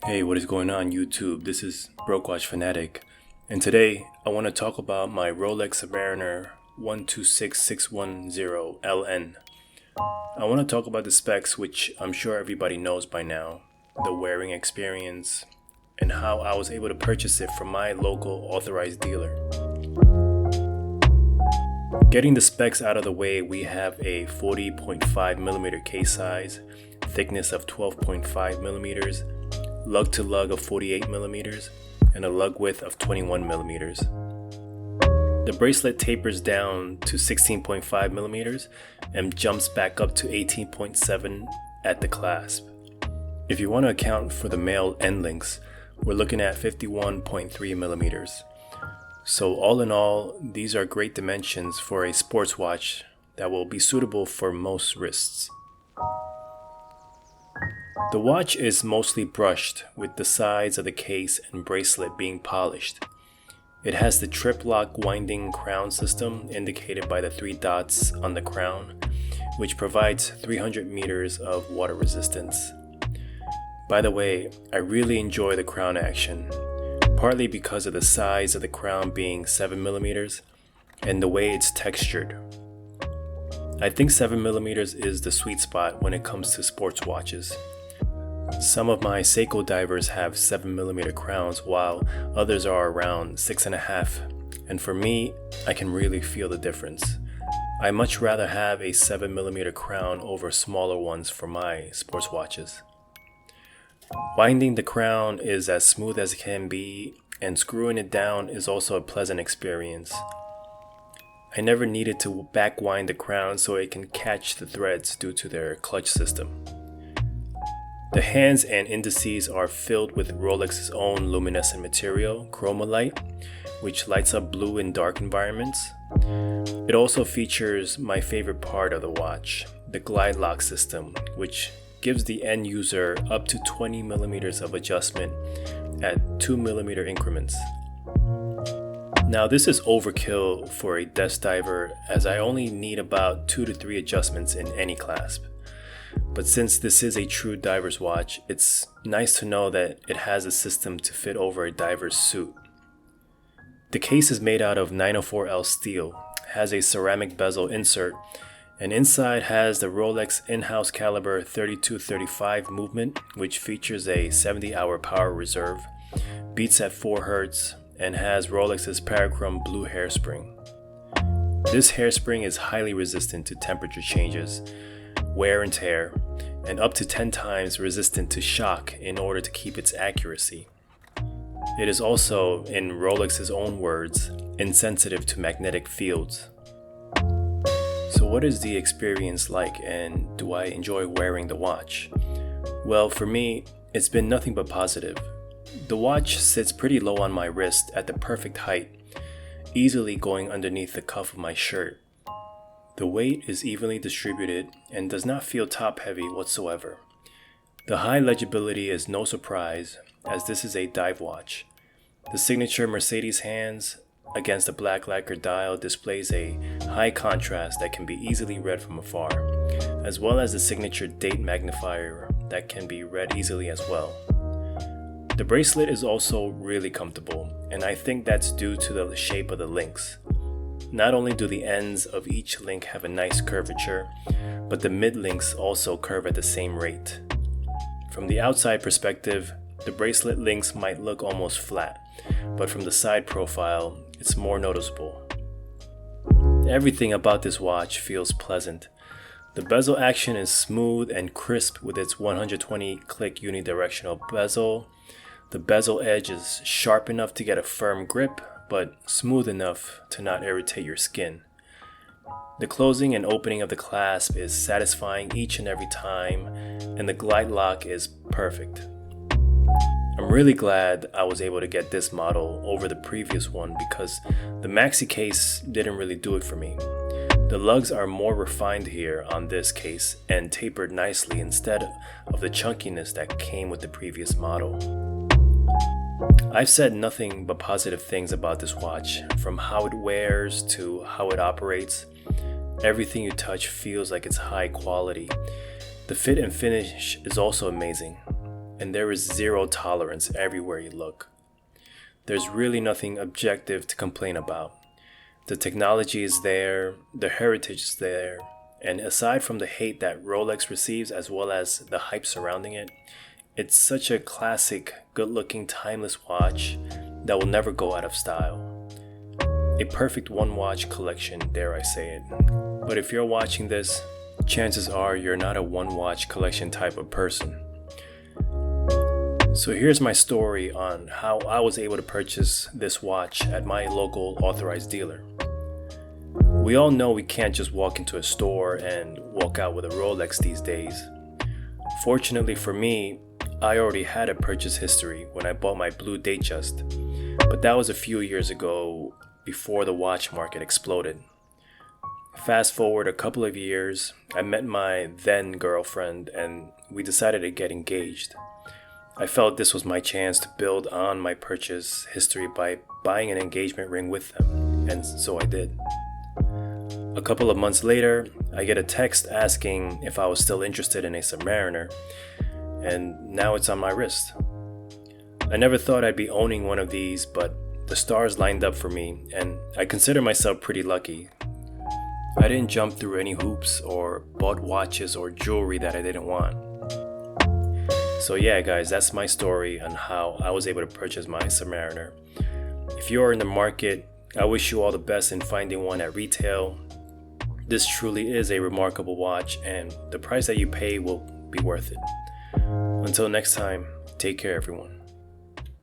Hey, what is going on YouTube? This is Broke Watch Fanatic, and today I want to talk about my Rolex Submariner 126610LN. I want to talk about the specs, which I'm sure everybody knows by now, the wearing experience, and how I was able to purchase it from my local authorized dealer. Getting the specs out of the way, we have a 40.5mm case size, thickness of 12.5mm, lug to lug of 48mm, and a lug width of 21mm. The bracelet tapers down to 16.5mm and jumps back up to 18.7 at the clasp. If you want to account for the male end links, we're looking at 51.3mm. So all in all, these are great dimensions for a sports watch that will be suitable for most wrists. The watch is mostly brushed, with the sides of the case and bracelet being polished. It has the trip lock winding crown system indicated by the 3 dots on the crown, which provides 300 meters of water resistance. By the way, I really enjoy the crown action, partly because of the size of the crown being 7mm and the way it's textured. I think 7mm is the sweet spot when it comes to sports watches. Some of my Seiko divers have 7mm crowns, while others are around 6.5, and for me, I can really feel the difference. I much rather have a 7mm crown over smaller ones for my sports watches. Winding the crown is as smooth as it can be, and screwing it down is also a pleasant experience. I never needed to back wind the crown so it can catch the threads due to their clutch system. The hands and indices are filled with Rolex's own luminescent material, Chromalight, which lights up blue in dark environments. It also features my favorite part of the watch, the glide lock system, which gives the end user up to 20mm of adjustment at 2mm increments. Now this is overkill for a desk diver, as I only need about 2 to 3 adjustments in any clasp. But since this is a true diver's watch, it's nice to know that it has a system to fit over a diver's suit. The case is made out of 904L steel, has a ceramic bezel insert, and inside has the Rolex in-house caliber 3235 movement, which features a 70-hour power reserve, beats at 4 Hz, and has Rolex's Parachrome blue hairspring. This hairspring is highly resistant to temperature changes, wear and tear, and up to 10 times resistant to shock in order to keep its accuracy. It is also, in Rolex's own words, insensitive to magnetic fields. So what is the experience like, and do I enjoy wearing the watch? Well, for me, it's been nothing but positive. The watch sits pretty low on my wrist at the perfect height, easily going underneath the cuff of my shirt. The weight is evenly distributed and does not feel top heavy whatsoever. The high legibility is no surprise, as this is a dive watch. The signature Mercedes hands against the black lacquer dial displays a high contrast that can be easily read from afar, as well as the signature date magnifier that can be read easily as well. The bracelet is also really comfortable, and I think that's due to the shape of the links. Not only do the ends of each link have a nice curvature, but the mid links also curve at the same rate. From the outside perspective, the bracelet links might look almost flat, but from the side profile, it's more noticeable. Everything about this watch feels pleasant. The bezel action is smooth and crisp with its 120 click unidirectional bezel. The bezel edge is sharp enough to get a firm grip, but smooth enough to not irritate your skin. The closing and opening of the clasp is satisfying each and every time, and the glide lock is perfect. I'm really glad I was able to get this model over the previous one because the maxi case didn't really do it for me. The lugs are more refined here on this case and tapered nicely instead of the chunkiness that came with the previous model. I've said nothing but positive things about this watch, from how it wears to how it operates. Everything you touch feels like it's high quality. The fit and finish is also amazing. and there is zero tolerance everywhere you look. There's really nothing objective to complain about. The technology is there, the heritage is there, and aside from the hate that Rolex receives as well as the hype surrounding it, it's such a classic, good-looking, timeless watch that will never go out of style. A perfect one-watch collection, dare I say it. But if you're watching this, chances are you're not a one-watch collection type of person. So here's my story on how I was able to purchase this watch at my local authorized dealer. We all know we can't just walk into a store and walk out with a Rolex these days. Fortunately for me, I already had a purchase history when I bought my blue Datejust, but that was a few years ago before the watch market exploded. Fast forward a couple of years, I met my then girlfriend and we decided to get engaged. I felt this was my chance to build on my purchase history by buying an engagement ring with them, and so I did. A couple of months later, I get a text asking if I was still interested in a Submariner, and now it's on my wrist. I never thought I'd be owning one of these, but the stars lined up for me, and I consider myself pretty lucky. I didn't jump through any hoops or bought watches or jewelry that I didn't want. So yeah guys, that's my story on how I was able to purchase my Submariner. If you are in the market, I wish you all the best in finding one at retail. This truly is a remarkable watch and the price that you pay will be worth it. Until next time, take care everyone.